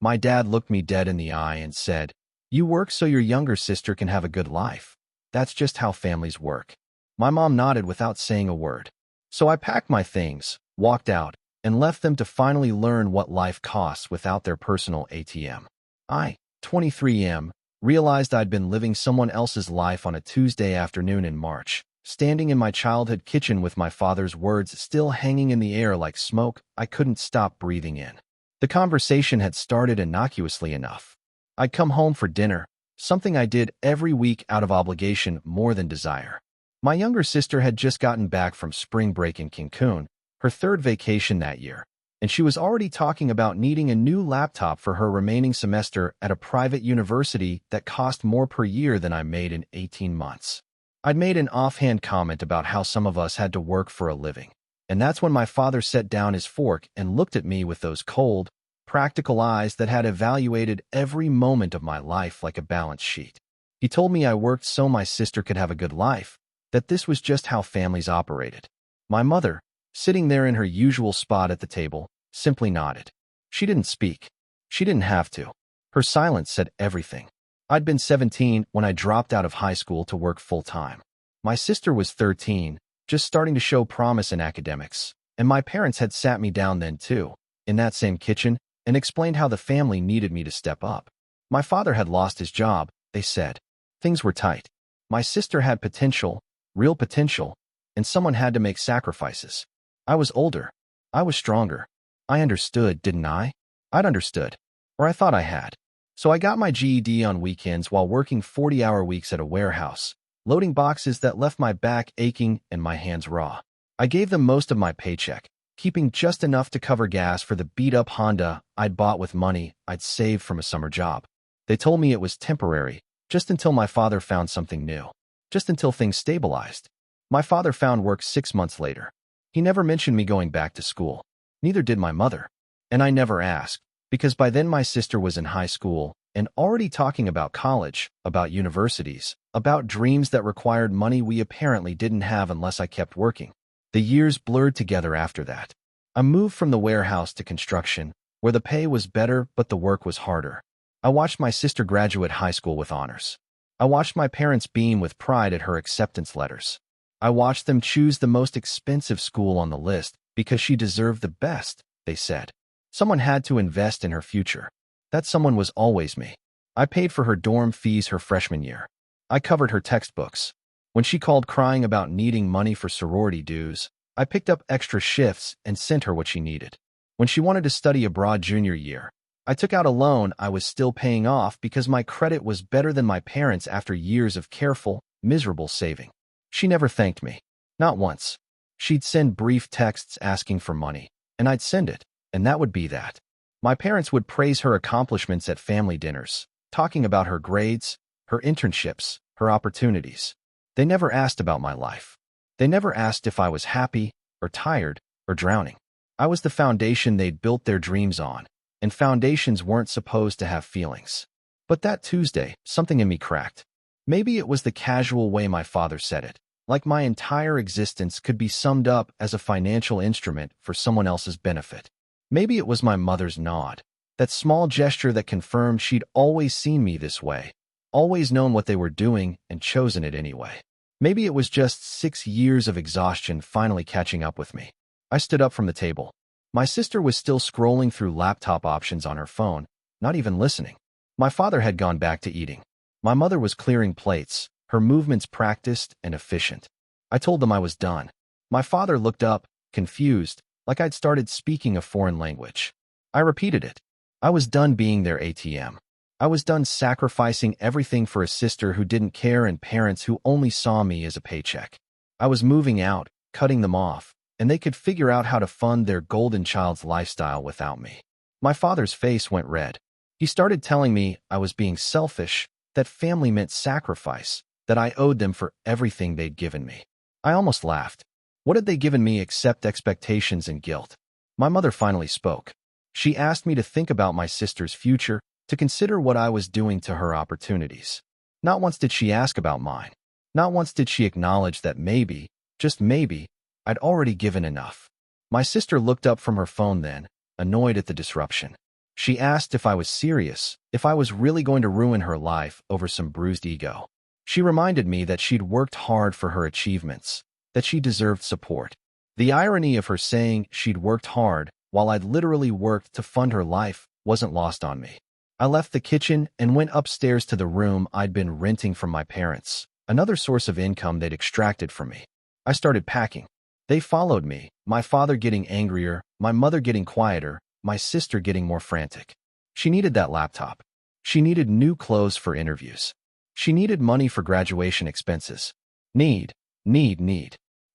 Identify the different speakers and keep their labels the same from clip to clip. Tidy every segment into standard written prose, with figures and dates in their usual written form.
Speaker 1: My dad looked me dead in the eye and said, "You work so your younger sister can have a good life. That's just how families work." My mom nodded without saying a word. So I packed my things, walked out, and left them to finally learn what life costs without their personal ATM. I, 23 realized I'd been living someone else's life on a Tuesday afternoon in March. Standing in my childhood kitchen with my father's words still hanging in the air like smoke, I couldn't stop breathing in. The conversation had started innocuously enough. I'd come home for dinner, something I did every week out of obligation more than desire. My younger sister had just gotten back from spring break in Cancun, her third vacation that year, and she was already talking about needing a new laptop for her remaining semester at a private university that cost more per year than I made in 18 months. I'd made an offhand comment about how some of us had to work for a living, and that's when my father set down his fork and looked at me with those cold, practical eyes that had evaluated every moment of my life like a balance sheet. He told me I worked so my sister could have a good life, that this was just how families operated. My mother, sitting there in her usual spot at the table, simply nodded. She didn't speak. She didn't have to. Her silence said everything. I'd been 17 when I dropped out of high school to work full-time. My sister was 13, just starting to show promise in academics, and my parents had sat me down then too, in that same kitchen, and explained how the family needed me to step up. My father had lost his job, they said. Things were tight. My sister had potential, real potential, and someone had to make sacrifices. I was older. I was stronger. I understood, didn't I? I'd understood. Or I thought I had. So I got my GED on weekends while working 40-hour weeks at a warehouse, loading boxes that left my back aching and my hands raw. I gave them most of my paycheck, keeping just enough to cover gas for the beat-up Honda I'd bought with money I'd saved from a summer job. They told me it was temporary, just until my father found something new. Just until things stabilized. My father found work 6 months later. He never mentioned me going back to school. Neither did my mother. And I never asked, because by then my sister was in high school and already talking about college, about universities, about dreams that required money we apparently didn't have unless I kept working. The years blurred together after that. I moved from the warehouse to construction, where the pay was better but the work was harder. I watched my sister graduate high school with honors. I watched my parents beam with pride at her acceptance letters. I watched them choose the most expensive school on the list because she deserved the best, they said. Someone had to invest in her future. That someone was always me. I paid for her dorm fees her freshman year. I covered her textbooks. When she called crying about needing money for sorority dues, I picked up extra shifts and sent her what she needed. When she wanted to study abroad junior year, I took out a loan I was still paying off because my credit was better than my parents' after years of careful, miserable saving. She never thanked me. Not once. She'd send brief texts asking for money, and I'd send it, and that would be that. My parents would praise her accomplishments at family dinners, talking about her grades, her internships, her opportunities. They never asked about my life. They never asked if I was happy, or tired, or drowning. I was the foundation they'd built their dreams on, and foundations weren't supposed to have feelings. But that Tuesday, something in me cracked. Maybe it was the casual way my father said it, like my entire existence could be summed up as a financial instrument for someone else's benefit. Maybe it was my mother's nod, that small gesture that confirmed she'd always seen me this way, always known what they were doing and chosen it anyway. Maybe it was just 6 years of exhaustion finally catching up with me. I stood up from the table. My sister was still scrolling through laptop options on her phone, not even listening. My father had gone back to eating. My mother was clearing plates, her movements practiced and efficient. I told them I was done. My father looked up, confused, like I'd started speaking a foreign language. I repeated it. I was done being their ATM. I was done sacrificing everything for a sister who didn't care and parents who only saw me as a paycheck. I was moving out, cutting them off, and they could figure out how to fund their golden child's lifestyle without me. My father's face went red. He started telling me I was being selfish, that family meant sacrifice, that I owed them for everything they'd given me. I almost laughed. What had they given me except expectations and guilt? My mother finally spoke. She asked me to think about my sister's future, to consider what I was doing to her opportunities. Not once did she ask about mine. Not once did she acknowledge that maybe, just maybe, I'd already given enough. My sister looked up from her phone then, annoyed at the disruption. She asked if I was serious, if I was really going to ruin her life over some bruised ego. She reminded me that she'd worked hard for her achievements, that she deserved support. The irony of her saying she'd worked hard while I'd literally worked to fund her life wasn't lost on me. I left the kitchen and went upstairs to the room I'd been renting from my parents, another source of income they'd extracted from me. I started packing. They followed me, my father getting angrier, my mother getting quieter, my sister getting more frantic. She needed that laptop. She needed new clothes for interviews. She needed money for graduation expenses. Need.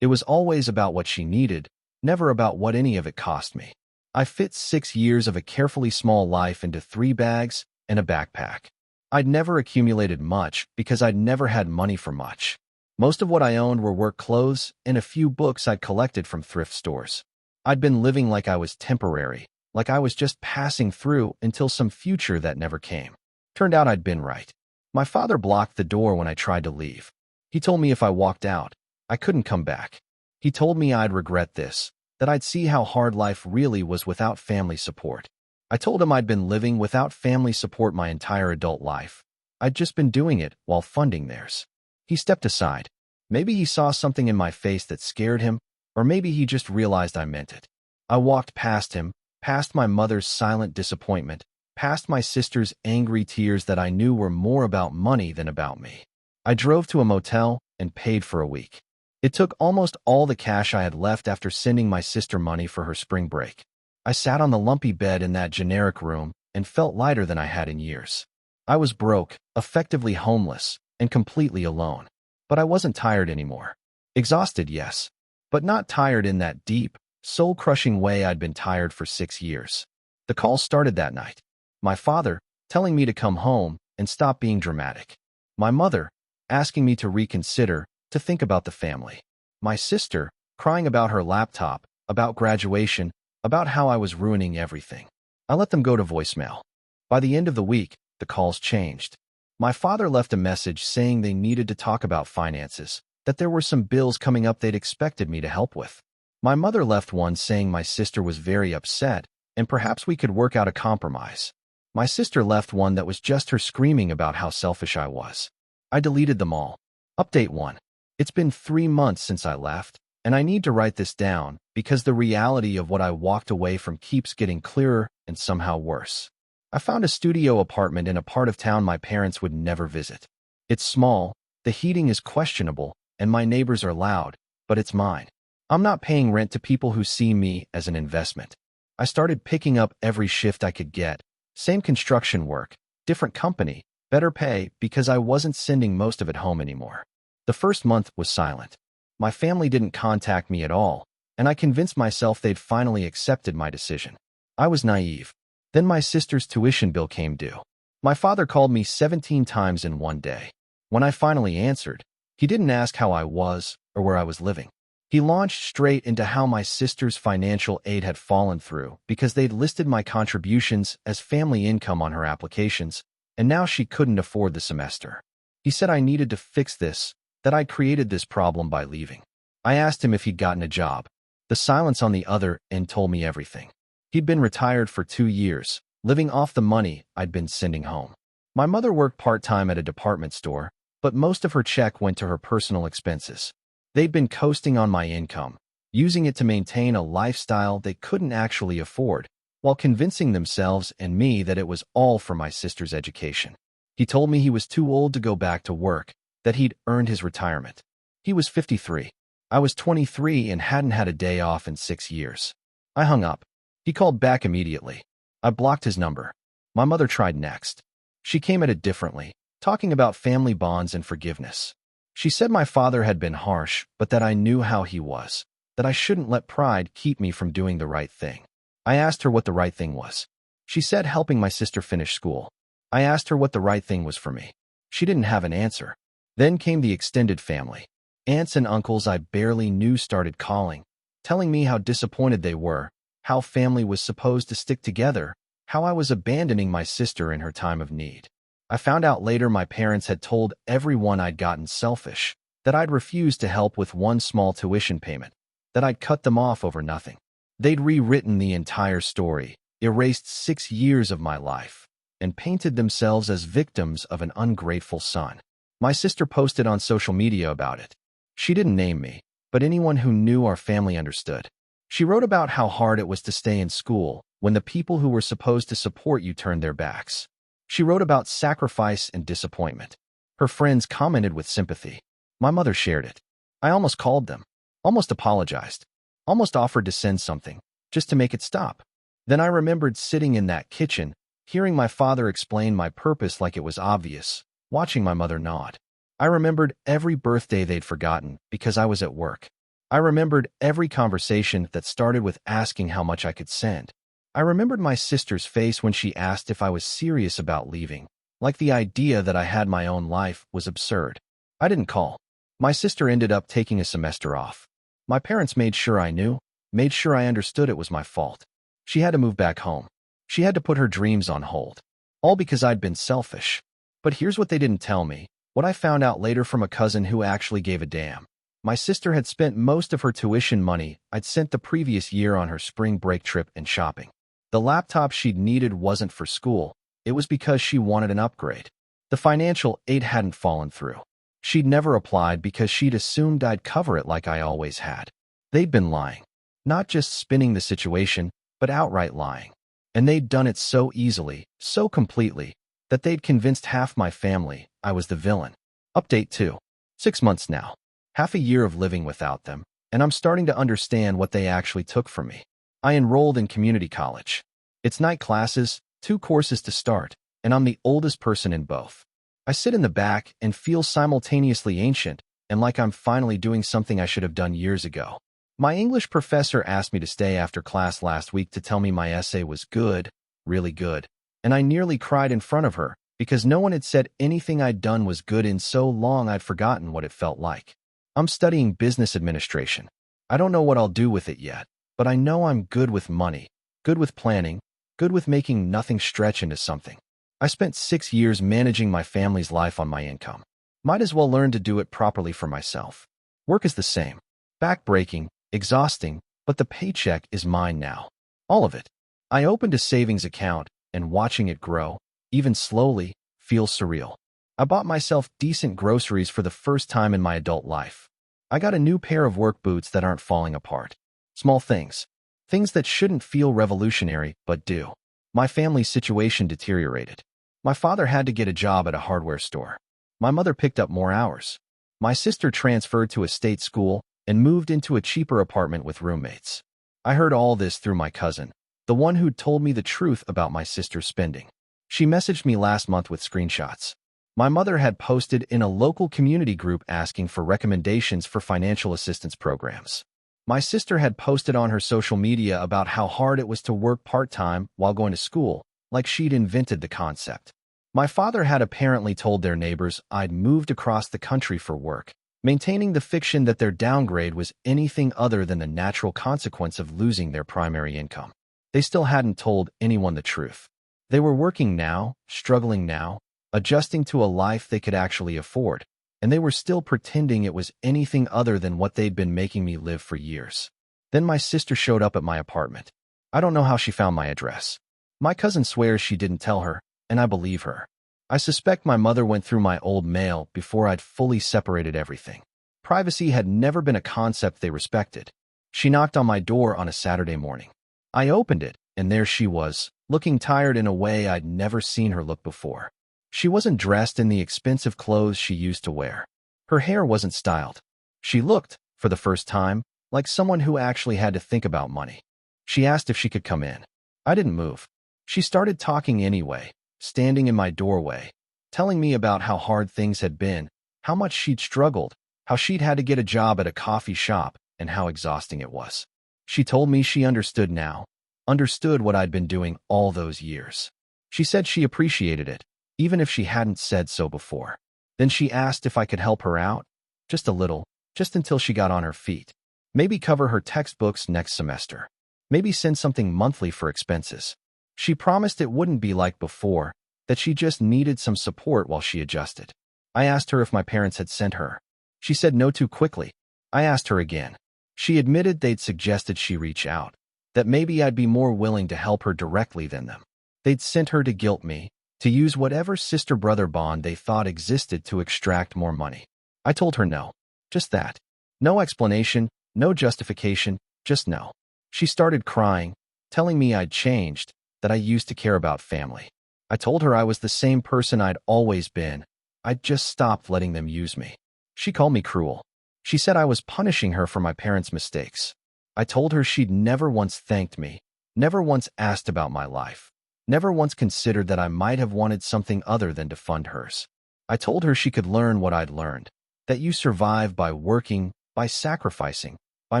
Speaker 1: It was always about what she needed, never about what any of it cost me. I fit 6 years of a carefully small life into 3 bags and a backpack. I'd never accumulated much because I'd never had money for much. Most of what I owned were work clothes and a few books I'd collected from thrift stores. I'd been living like I was temporary, like I was just passing through until some future that never came. Turned out I'd been right. My father blocked the door when I tried to leave. He told me if I walked out, I couldn't come back. He told me I'd regret this, that I'd see how hard life really was without family support. I told him I'd been living without family support my entire adult life. I'd just been doing it while funding theirs. He stepped aside. Maybe he saw something in my face that scared him, or maybe he just realized I meant it. I walked past him, past my mother's silent disappointment, past my sister's angry tears that I knew were more about money than about me. I drove to a motel and paid for a week. It took almost all the cash I had left after sending my sister money for her spring break. I sat on the lumpy bed in that generic room and felt lighter than I had in years. I was broke, effectively homeless, and completely alone. But I wasn't tired anymore. Exhausted, yes, but not tired in that deep, soul-crushing way I'd been tired for 6 years. The call started that night. My father, telling me to come home and stop being dramatic. My mother, asking me to reconsider, to think about the family. My sister, crying about her laptop, about graduation, about how I was ruining everything. I let them go to voicemail. By the end of the week, the calls changed. My father left a message saying they needed to talk about finances, that there were some bills coming up they'd expected me to help with. My mother left one saying my sister was very upset, and perhaps we could work out a compromise. My sister left one that was just her screaming about how selfish I was. I deleted them all. Update 1. It's been 3 months since I left, and I need to write this down because the reality of what I walked away from keeps getting clearer and somehow worse. I found a studio apartment in a part of town my parents would never visit. It's small, the heating is questionable, and my neighbors are loud, but it's mine. I'm not paying rent to people who see me as an investment. I started picking up every shift I could get. Same construction work, different company, better pay because I wasn't sending most of it home anymore. The first month was silent. My family didn't contact me at all, and I convinced myself they'd finally accepted my decision. I was naive. Then my sister's tuition bill came due. My father called me 17 times in one day. When I finally answered, he didn't ask how I was or where I was living. He launched straight into how my sister's financial aid had fallen through because they'd listed my contributions as family income on her applications, and now she couldn't afford the semester. He said I needed to fix this, that I'd created this problem by leaving. I asked him if he'd gotten a job. The silence on the other end told me everything. He'd been retired for 2 years, living off the money I'd been sending home. My mother worked part-time at a department store, but most of her check went to her personal expenses. They'd been coasting on my income, using it to maintain a lifestyle they couldn't actually afford, while convincing themselves and me that it was all for my sister's education. He told me he was too old to go back to work, that he'd earned his retirement. He was 53. I was 23 and hadn't had a day off in 6 years. I hung up. He called back immediately. I blocked his number. My mother tried next. She came at it differently, talking about family bonds and forgiveness. She said my father had been harsh, but that I knew how he was, that I shouldn't let pride keep me from doing the right thing. I asked her what the right thing was. She said helping my sister finish school. I asked her what the right thing was for me. She didn't have an answer. Then came the extended family. Aunts and uncles I barely knew started calling, telling me how disappointed they were, how family was supposed to stick together, how I was abandoning my sister in her time of need. I found out later my parents had told everyone I'd gotten selfish, that I'd refused to help with one small tuition payment, that I'd cut them off over nothing. They'd rewritten the entire story, erased 6 years of my life, and painted themselves as victims of an ungrateful son. My sister posted on social media about it. She didn't name me, but anyone who knew our family understood. She wrote about how hard it was to stay in school when the people who were supposed to support you turned their backs. She wrote about sacrifice and disappointment. Her friends commented with sympathy. My mother shared it. I almost called them, almost apologized, almost offered to send something, just to make it stop. Then I remembered sitting in that kitchen, hearing my father explain my purpose like it was obvious, watching my mother nod. I remembered every birthday they'd forgotten because I was at work. I remembered every conversation that started with asking how much I could send. I remembered my sister's face when she asked if I was serious about leaving, like the idea that I had my own life was absurd. I didn't call. My sister ended up taking a semester off. My parents made sure I knew, made sure I understood it was my fault. She had to move back home. She had to put her dreams on hold. All because I'd been selfish. But here's what they didn't tell me, what I found out later from a cousin who actually gave a damn. My sister had spent most of her tuition money I'd sent the previous year on her spring break trip and shopping. The laptop she'd needed wasn't for school. It was because she wanted an upgrade. The financial aid hadn't fallen through. She'd never applied because she'd assumed I'd cover it like I always had. They'd been lying. Not just spinning the situation, but outright lying. And they'd done it so easily, so completely, that they'd convinced half my family I was the villain. Update 2. 6 months now. Half a year of living without them, and I'm starting to understand what they actually took from me. I enrolled in community college. It's night classes, 2 courses to start, and I'm the oldest person in both. I sit in the back and feel simultaneously ancient and like I'm finally doing something I should have done years ago. My English professor asked me to stay after class last week to tell me my essay was good, really good, and I nearly cried in front of her because no one had said anything I'd done was good in so long I'd forgotten what it felt like. I'm studying business administration. I don't know what I'll do with it yet, but I know I'm good with money, good with planning, good with making nothing stretch into something. I spent 6 years managing my family's life on my income. Might as well learn to do it properly for myself. Work is the same. Back-breaking, exhausting, but the paycheck is mine now. All of it. I opened a savings account, and watching it grow, even slowly, feels surreal. I bought myself decent groceries for the first time in my adult life. I got a new pair of work boots that aren't falling apart. Small things. Things that shouldn't feel revolutionary, but do. My family's situation deteriorated. My father had to get a job at a hardware store. My mother picked up more hours. My sister transferred to a state school and moved into a cheaper apartment with roommates. I heard all this through my cousin, the one who'd told me the truth about my sister's spending. She messaged me last month with screenshots. My mother had posted in a local community group asking for recommendations for financial assistance programs. My sister had posted on her social media about how hard it was to work part-time while going to school, like she'd invented the concept. My father had apparently told their neighbors I'd moved across the country for work, maintaining the fiction that their downgrade was anything other than the natural consequence of losing their primary income. They still hadn't told anyone the truth. They were working now, struggling now, adjusting to a life they could actually afford, and they were still pretending it was anything other than what they'd been making me live for years. Then my sister showed up at my apartment. I don't know how she found my address. My cousin swears she didn't tell her, and I believe her. I suspect my mother went through my old mail before I'd fully separated everything. Privacy had never been a concept they respected. She knocked on my door on a Saturday morning. I opened it, and there she was, looking tired in a way I'd never seen her look before. She wasn't dressed in the expensive clothes she used to wear. Her hair wasn't styled. She looked, for the first time, like someone who actually had to think about money. She asked if she could come in. I didn't move. She started talking anyway, standing in my doorway, telling me about how hard things had been, how much she'd struggled, how she'd had to get a job at a coffee shop, and how exhausting it was. She told me she understood now, understood what I'd been doing all those years. She said she appreciated it, even if she hadn't said so before. Then she asked if I could help her out, just a little, just until she got on her feet. Maybe cover her textbooks next semester. Maybe send something monthly for expenses. She promised it wouldn't be like before, that she just needed some support while she adjusted. I asked her if my parents had sent her. She said no too quickly. I asked her again. She admitted they'd suggested she reach out. that maybe I'd be more willing to help her directly than them. They'd sent her to guilt me, to use whatever sister-brother bond they thought existed to extract more money. I told her no. Just that. No explanation, no justification, just no. She started crying, telling me I'd changed, that I used to care about family. I told her I was the same person I'd always been. I'd just stopped letting them use me. She called me cruel. She said I was punishing her for my parents' mistakes. I told her she'd never once thanked me, never once asked about my life, never once considered that I might have wanted something other than to fund hers. I told her she could learn what I'd learned, that you survive by working, by sacrificing, by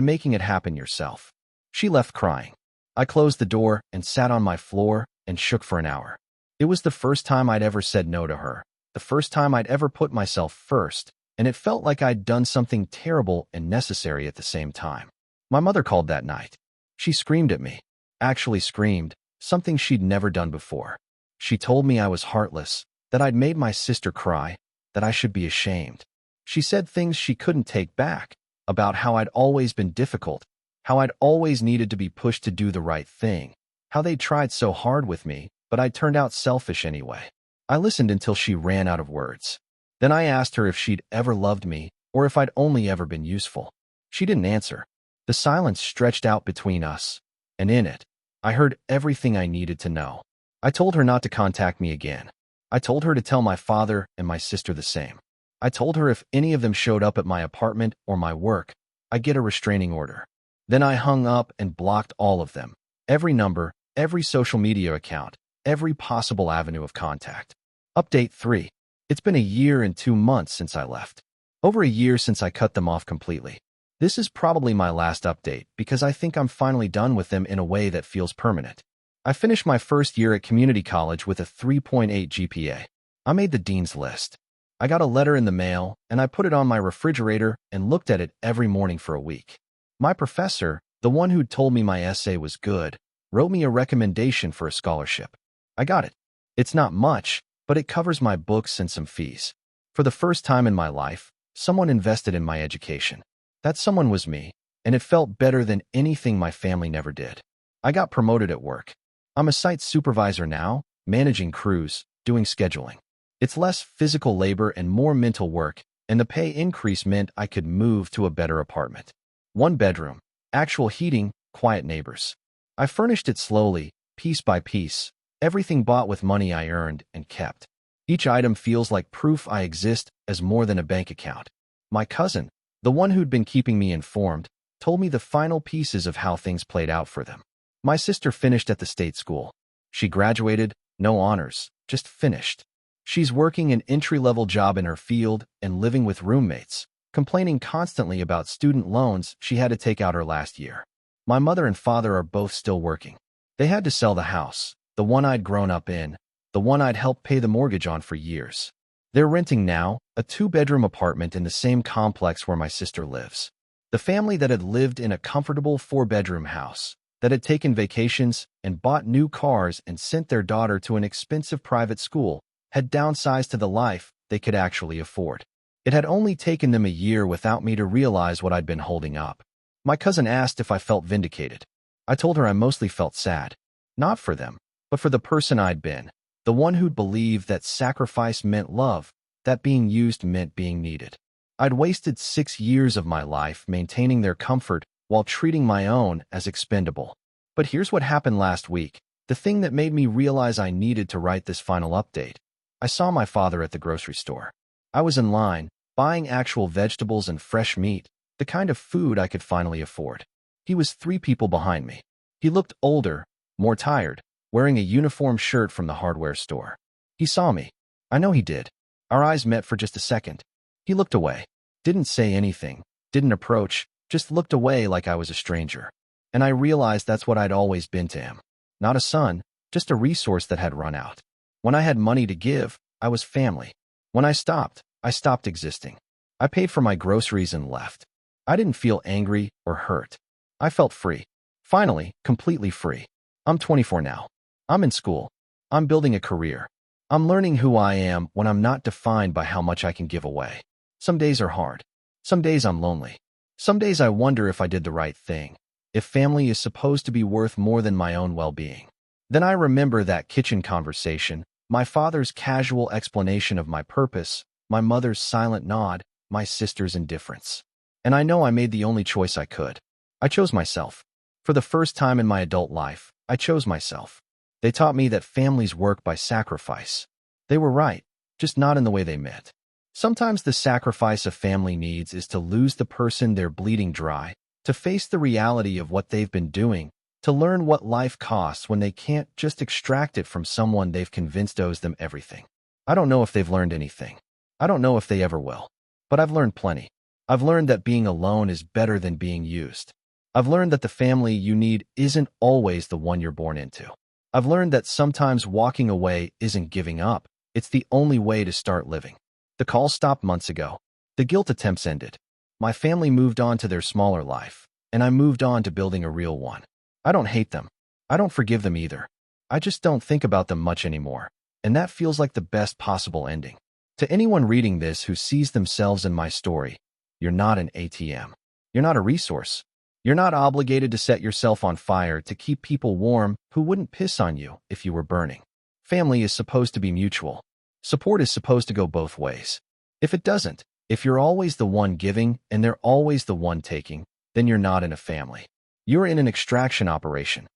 Speaker 1: making it happen yourself. She left crying. I closed the door and sat on my floor and shook for an hour. It was the first time I'd ever said no to her, the first time I'd ever put myself first, and it felt like I'd done something terrible and necessary at the same time. My mother called that night. She screamed at me. Actually screamed, something she'd never done before. She told me I was heartless, that I'd made my sister cry, that I should be ashamed. She said things she couldn't take back, about how I'd always been difficult, how I'd always needed to be pushed to do the right thing, how they'd tried so hard with me, but I'd turned out selfish anyway. I listened until she ran out of words. Then I asked her if she'd ever loved me, or if I'd only ever been useful. She didn't answer. The silence stretched out between us, and in it, I heard everything I needed to know. I told her not to contact me again. I told her to tell my father and my sister the same. I told her if any of them showed up at my apartment or my work, I'd get a restraining order. Then I hung up and blocked all of them, every number, every social media account, every possible avenue of contact. Update 3. It's been a year and 2 months since I left. Over a year since I cut them off completely. This is probably my last update because I think I'm finally done with them in a way that feels permanent. I finished my first year at community college with a 3.8 GPA. I made the dean's list. I got a letter in the mail, and I put it on my refrigerator and looked at it every morning for a week. My professor, the one who'd told me my essay was good, wrote me a recommendation for a scholarship. I got it. It's not much, but it covers my books and some fees. For the first time in my life, someone invested in my education. That someone was me, and it felt better than anything my family never did. I got promoted at work. I'm a site supervisor now, managing crews, doing scheduling. It's less physical labor and more mental work, and the pay increase meant I could move to a better apartment. 1 bedroom, actual heating, quiet neighbors. I furnished it slowly, piece by piece, everything bought with money I earned and kept. Each item feels like proof I exist as more than a bank account. My cousin, the one who'd been keeping me informed, told me the final pieces of how things played out for them. My sister finished at the state school. She graduated, no honors, just finished. She's working an entry-level job in her field and living with roommates, complaining constantly about student loans she had to take out her last year. My mother and father are both still working. They had to sell the house, the one I'd grown up in, the one I'd helped pay the mortgage on for years. They're renting now, a 2-bedroom apartment in the same complex where my sister lives. The family that had lived in a comfortable 4-bedroom house, that had taken vacations and bought new cars and sent their daughter to an expensive private school, had downsized to the life they could actually afford. It had only taken them a year without me to realize what I'd been holding up. My cousin asked if I felt vindicated. I told her I mostly felt sad. Not for them, but for the person I'd been. The one who'd believed that sacrifice meant love, that being used meant being needed. I'd wasted 6 years of my life maintaining their comfort while treating my own as expendable. But here's what happened last week, the thing that made me realize I needed to write this final update. I saw my father at the grocery store. I was in line, buying actual vegetables and fresh meat, the kind of food I could finally afford. He was 3 people behind me. He looked older, more tired, wearing a uniform shirt from the hardware store. He saw me. I know he did. Our eyes met for just a second. He looked away. Didn't say anything. Didn't approach. Just looked away like I was a stranger. And I realized that's what I'd always been to him. Not a son, just a resource that had run out. When I had money to give, I was family. When I stopped existing. I paid for my groceries and left. I didn't feel angry or hurt. I felt free. Finally, completely free. I'm 24 now. I'm in school. I'm building a career. I'm learning who I am when I'm not defined by how much I can give away. Some days are hard. Some days I'm lonely. Some days I wonder if I did the right thing. if family is supposed to be worth more than my own well-being. Then I remember that kitchen conversation, my father's casual explanation of my purpose, my mother's silent nod, my sister's indifference. And I know I made the only choice I could. I chose myself. For the first time in my adult life, I chose myself. They taught me that families work by sacrifice. They were right, just not in the way they meant. Sometimes the sacrifice a family needs is to lose the person they're bleeding dry, to face the reality of what they've been doing, to learn what life costs when they can't just extract it from someone they've convinced owes them everything. I don't know if they've learned anything. I don't know if they ever will. But I've learned plenty. I've learned that being alone is better than being used. I've learned that the family you need isn't always the one you're born into. I've learned that sometimes walking away isn't giving up. It's the only way to start living. The calls stopped months ago. The guilt attempts ended. My family moved on to their smaller life, and I moved on to building a real one. I don't hate them. I don't forgive them either. I just don't think about them much anymore, and that feels like the best possible ending. To anyone reading this who sees themselves in my story, you're not an ATM. You're not a resource. You're not obligated to set yourself on fire to keep people warm who wouldn't piss on you if you were burning. Family is supposed to be mutual. Support is supposed to go both ways. If it doesn't, if you're always the one giving and they're always the one taking, then you're not in a family. You're in an extraction operation.